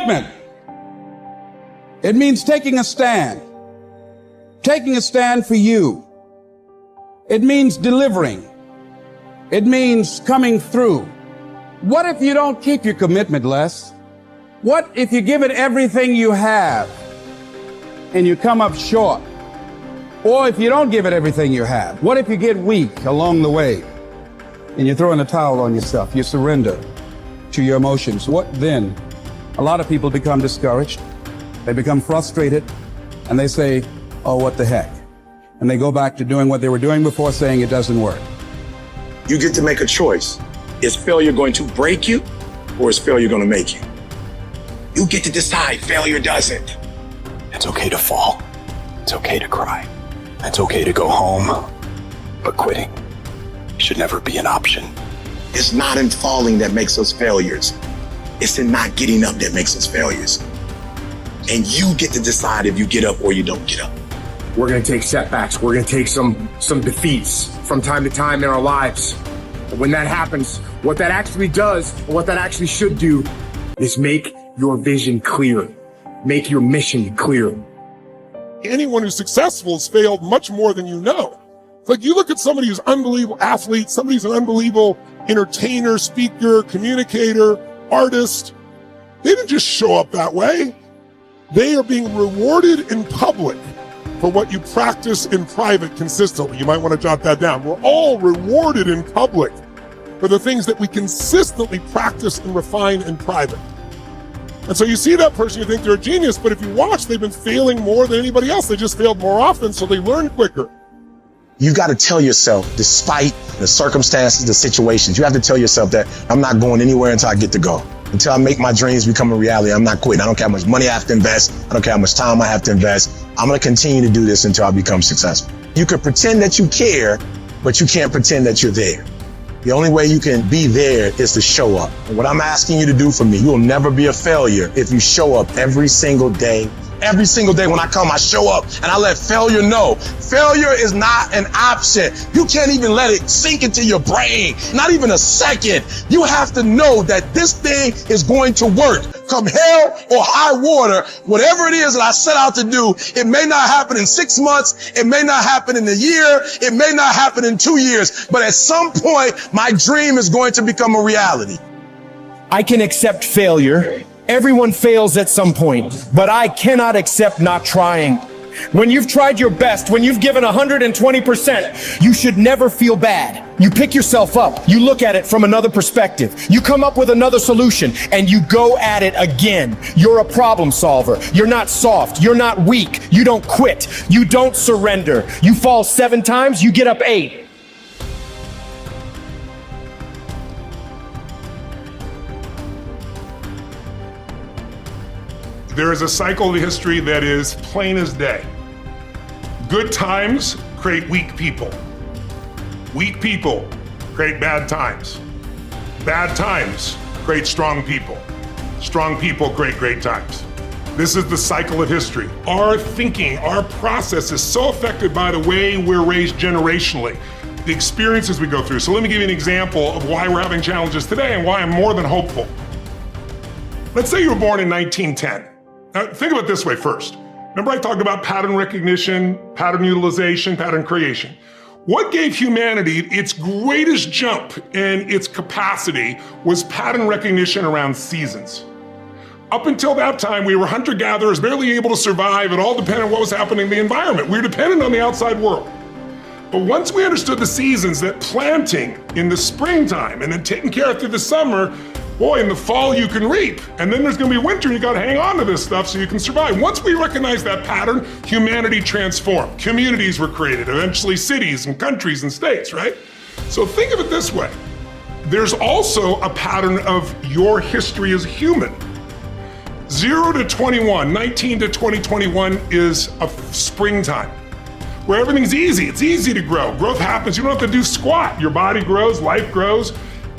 commitment. It means taking a stand. Taking a stand for you. It means delivering. It means coming through. What if you don't keep your commitment, Les? What if you give it everything you have and you come up short? Or if you don't give it everything you have, what if you get weak along the way and you throw in a towel on yourself, you surrender to your emotions? What then? A lot of people become discouraged, they become frustrated, and they say, oh, what the heck? And they go back to doing what they were doing before, saying it doesn't work. You get to make a choice. Is failure going to break you, or is failure going to make you? You get to decide. Failure doesn't. It's okay to fall. It's okay to cry. It's okay to go home. But quitting should never be an option. It's not in falling that makes us failures. It's in not getting up that makes us failures. And you get to decide if you get up or you don't get up. We're going to take setbacks. We're going to take some defeats from time to time in our lives. But when that happens, what that actually does, or what that actually should do, is make your vision clear. Make your mission clear. Anyone who's successful has failed much more than you know. It's like you look at somebody who's an unbelievable athlete, somebody who's an unbelievable entertainer, speaker, communicator, artist. They didn't just show up that way. They are being rewarded in public for what you practice in private consistently. You might want to jot that down. We're all rewarded in public for the things that we consistently practice and refine in private. And so you see that person, you think they're a genius, but if you watch, they've been failing more than anybody else. They just failed more often, so they learn quicker. You got to tell yourself, despite the circumstances, the situations, you have to tell yourself that I'm not going anywhere until I get to go. Until I make my dreams become a reality, I'm not quitting. I don't care how much money I have to invest. I don't care how much time I have to invest. I'm going to continue to do this until I become successful. You could pretend that you care, but you can't pretend that you're there. The only way you can be there is to show up. And what I'm asking you to do for me, you will never be a failure if you show up every single day. Every single day when I come, I show up and I let failure know. Failure is not an option. You can't even let it sink into your brain, not even a second. You have to know that this thing is going to work. Come hell or high water, whatever it is that I set out to do, it may not happen in 6 months, it may not happen in a year, it may not happen in 2 years, but at some point, my dream is going to become a reality. I can accept failure. Everyone fails at some point, but I cannot accept not trying. When you've tried your best, when you've given 120%, you should never feel bad. You pick yourself up, you look at it from another perspective, you come up with another solution, and you go at it again. You're a problem solver. You're not soft. You're not weak. You don't quit. You don't surrender. You fall 7 times, you get up 8. There is a cycle of history that is plain as day. Good times create weak people. Weak people create bad times. Bad times create strong people. Strong people create great times. This is the cycle of history. Our thinking, our process is so affected by the way we're raised generationally, the experiences we go through. So let me give you an example of why we're having challenges today and why I'm more than hopeful. Let's say you were born in 1910. Now, think of it this way first. Remember I talked about pattern recognition, pattern utilization, pattern creation. What gave humanity its greatest jump in its capacity was pattern recognition around seasons. Up until that time, we were hunter-gatherers, barely able to survive. It all depended on what was happening in the environment. We were dependent on the outside world. But once we understood the seasons, that planting in the springtime and then taking care of through the summer, boy, in the fall you can reap, and then there's gonna be winter, you gotta hang on to this stuff so you can survive. Once we recognized that pattern, humanity transformed. Communities were created, eventually cities and countries and states, right? So think of it this way. There's also a pattern of your history as a human. 0 to 21, 19 to 2021 is a springtime, where everything's easy. It's easy to grow. Growth happens, you don't have to do squat. Your body grows, life grows.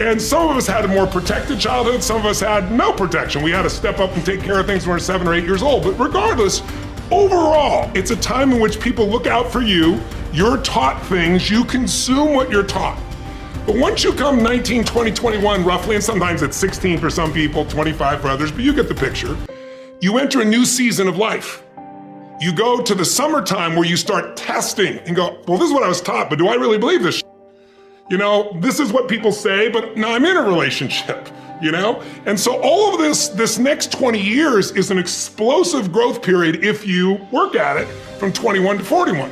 And some of us had a more protected childhood, some of us had no protection. We had to step up and take care of things when we were 7 or 8 years old. But regardless, overall, it's a time in which people look out for you, you're taught things, you consume what you're taught. But once you come 19, 20, 21 roughly, and sometimes it's 16 for some people, 25 for others, but you get the picture, You enter a new season of life. You go to the summertime where you start testing and go, well, this is what I was taught, but do I really believe this? You know, this is what people say, but now I'm in a relationship, you know? And so all of this next 20 years is an explosive growth period if you work at it from 21 to 41.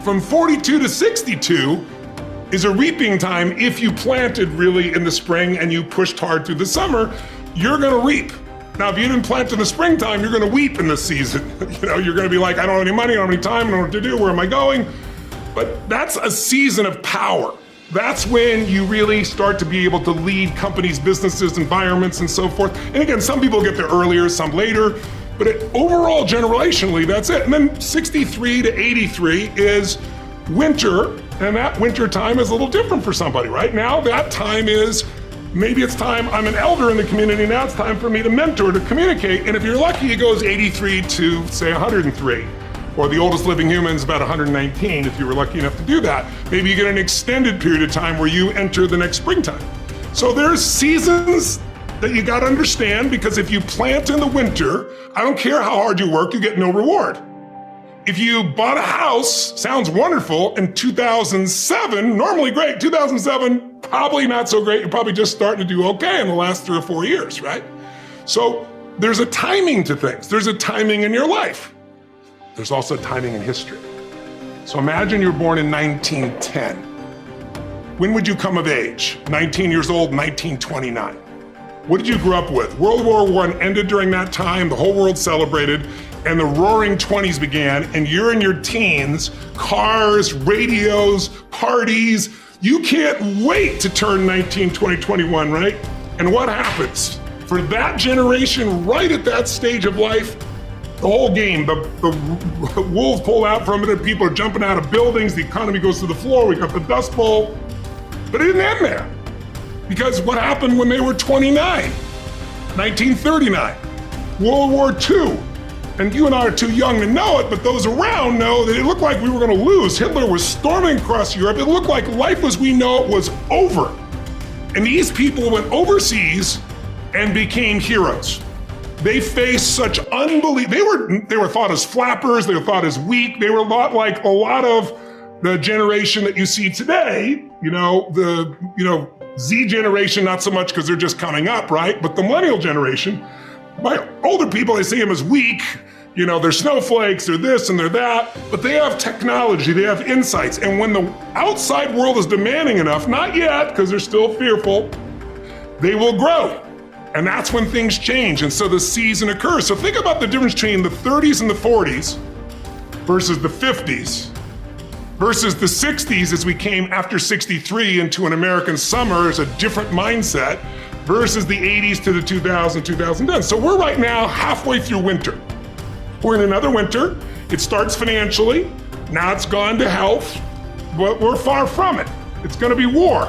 From 42 to 62 is a reaping time if you planted really in the spring and you pushed hard through the summer, you're gonna reap. Now, if you didn't plant in the springtime, you're gonna weep in this season. You know, you're gonna be like, I don't have any money, I don't have any time, I don't know what to do, where am I going? But that's a season of power. That's when you really start to be able to lead companies, businesses, environments, and so forth. And again, some people get there earlier, some later, but overall, generationally, that's it. And then 63 to 83 is winter, and that winter time is a little different for somebody. Right now, that time is, maybe it's time, I'm an elder in the community, now it's time for me to mentor, to communicate. And if you're lucky, it goes 83 to, say, 103. Or the oldest living human is about 119, if you were lucky enough to do that. Maybe you get an extended period of time where you enter the next springtime. So there's seasons that you gotta understand, because if you plant in the winter, I don't care how hard you work, you get no reward. If you bought a house, sounds wonderful, in 2007, normally great, 2007, probably not so great, you're probably just starting to do okay in the last 3 or 4 years, right? So there's a timing to things. There's a timing in your life. There's also timing in history. So imagine you're born in 1910. When would you come of age? 19 years old, 1929. What did you grow up with? World War I ended during that time, the whole world celebrated, and the roaring 20s began, and you're in your teens, cars, radios, parties. You can't wait to turn 19, 20, 21, right? And what happens? For that generation, right at that stage of life, the whole game, the wolves pull out from it, and people are jumping out of buildings, the economy goes to the floor, we got the Dust Bowl. But it didn't end there. Because what happened when they were 29? 1939, World War II. And you and I are too young to know it, but those around know that it looked like we were gonna lose. Hitler was storming across Europe. It looked like life as we know it was over. And these people went overseas and became heroes. They faced such unbelievable, they were thought as flappers, they were thought as weak, they were a lot like a lot of the generation that you see today, the Z generation, not so much because they're just coming up, right? But the millennial generation, my older people, I see them as weak, they're snowflakes, they're this and they're that, but they have technology, they have insights. And when the outside world is demanding enough, not yet, because they're still fearful, they will grow. And that's when things change. And so the season occurs. So think about the difference between the 30s and the 40s versus the 50s versus the 60s as we came after 63 into an American summer as a different mindset versus the 80s to the 2000s, 2010. So we're right now halfway through winter. We're in another winter. It starts financially. Now it's gone to health, but we're far from it. It's going to be war.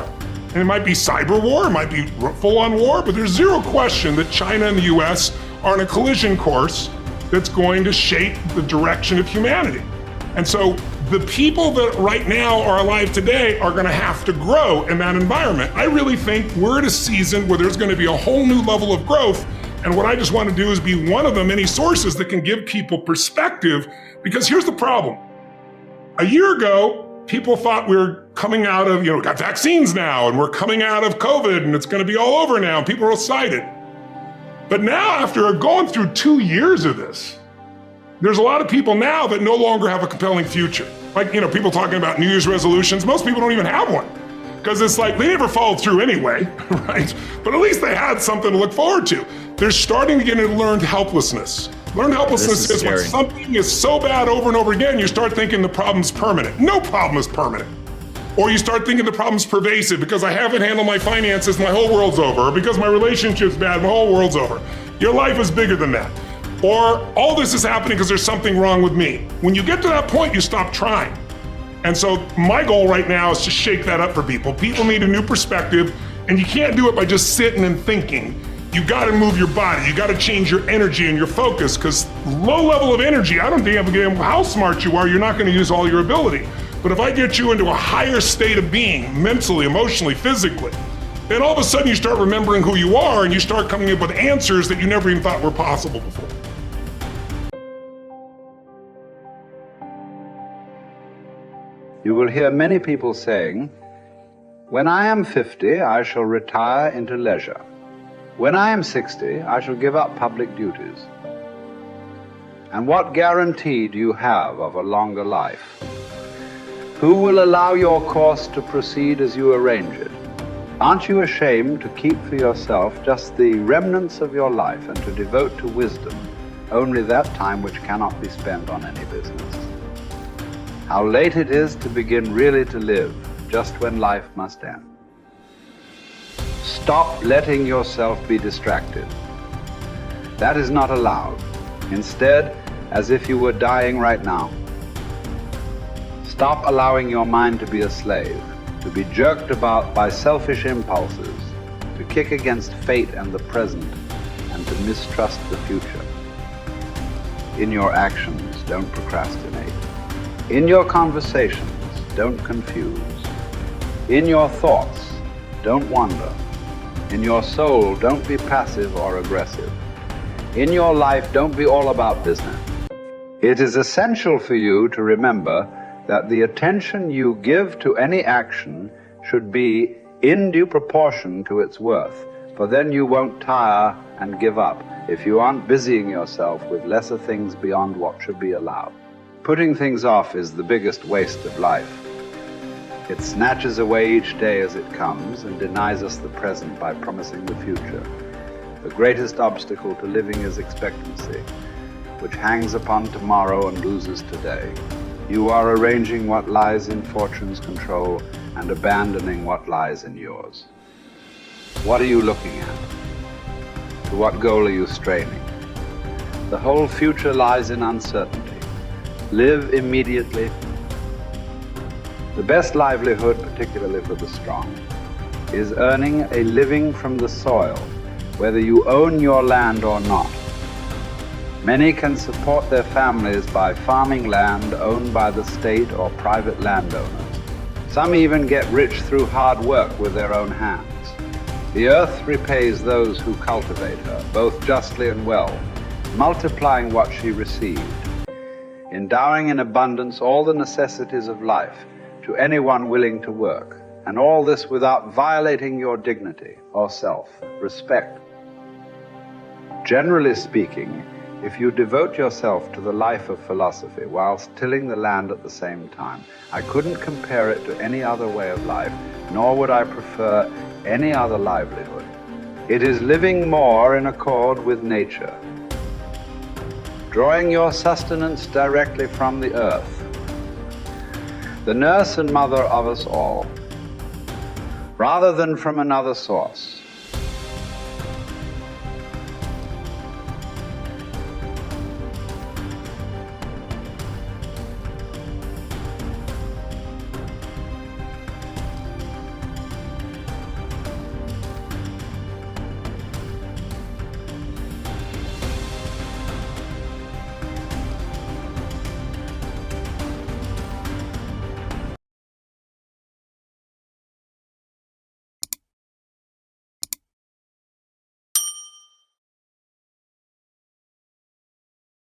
And it might be cyber war, it might be full-on war, but there's zero question that China and the US are on a collision course that's going to shape the direction of humanity. And so the people that right now are alive today are gonna have to grow in that environment. I really think we're at a season where there's gonna be a whole new level of growth. And what I just want to do is be one of the many sources that can give people perspective, because here's the problem. A year ago, people thought we were coming out of, we got vaccines now, and we're coming out of COVID, and it's going to be all over now, and people are excited. But now, after going through 2 years of this, there's a lot of people now that no longer have a compelling future. Like, people talking about New Year's resolutions, most people don't even have one. Because it's like, they never followed through anyway, right? But at least they had something to look forward to. They're starting to get into learned helplessness. Learned helplessness is when something is so bad over and over again, you start thinking the problem's permanent. No problem is permanent. Or you start thinking the problem's pervasive because I haven't handled my finances, my whole world's over. Or because my relationship's bad, my whole world's over. Your life is bigger than that. Or all this is happening because there's something wrong with me. When you get to that point, you stop trying. And so my goal right now is to shake that up for people. People need a new perspective, and you can't do it by just sitting and thinking. You gotta move your body, you gotta change your energy and your focus, because low level of energy, I don't give a damn how smart you are, you're not gonna use all your ability. But if I get you into a higher state of being, mentally, emotionally, physically, then all of a sudden you start remembering who you are and you start coming up with answers that you never even thought were possible before. You will hear many people saying, "When I am 50, I shall retire into leisure. When I am 60, I shall give up public duties." And what guarantee do you have of a longer life? Who will allow your course to proceed as you arrange it? Aren't you ashamed to keep for yourself just the remnants of your life and to devote to wisdom only that time which cannot be spent on any business? How late it is to begin really to live, just when life must end. Stop letting yourself be distracted. That is not allowed. Instead, as if you were dying right now. Stop allowing your mind to be a slave, to be jerked about by selfish impulses, to kick against fate and the present, and to mistrust the future. In your actions, don't procrastinate. In your conversations, don't confuse. In your thoughts, don't wander. In your soul, don't be passive or aggressive. In your life, don't be all about business. It is essential for you to remember that the attention you give to any action should be in due proportion to its worth, for then you won't tire and give up if you aren't busying yourself with lesser things beyond what should be allowed. Putting things off is the biggest waste of life. It snatches away each day as it comes and denies us the present by promising the future. The greatest obstacle to living is expectancy, which hangs upon tomorrow and loses today. You are arranging what lies in fortune's control and abandoning what lies in yours. What are you looking at? To what goal are you straining? The whole future lies in uncertainty. Live immediately. The best livelihood, particularly for the strong, is earning a living from the soil, whether you own your land or not. Many can support their families by farming land owned by the state or private landowners. Some even get rich through hard work with their own hands. The earth repays those who cultivate her, both justly and well, multiplying what she received, endowing in abundance all the necessities of life to anyone willing to work, and all this without violating your dignity or self-respect. Generally speaking, if you devote yourself to the life of philosophy whilst tilling the land at the same time, I couldn't compare it to any other way of life, nor would I prefer any other livelihood. It is living more in accord with nature, drawing your sustenance directly from the earth, the nurse and mother of us all, rather than from another source.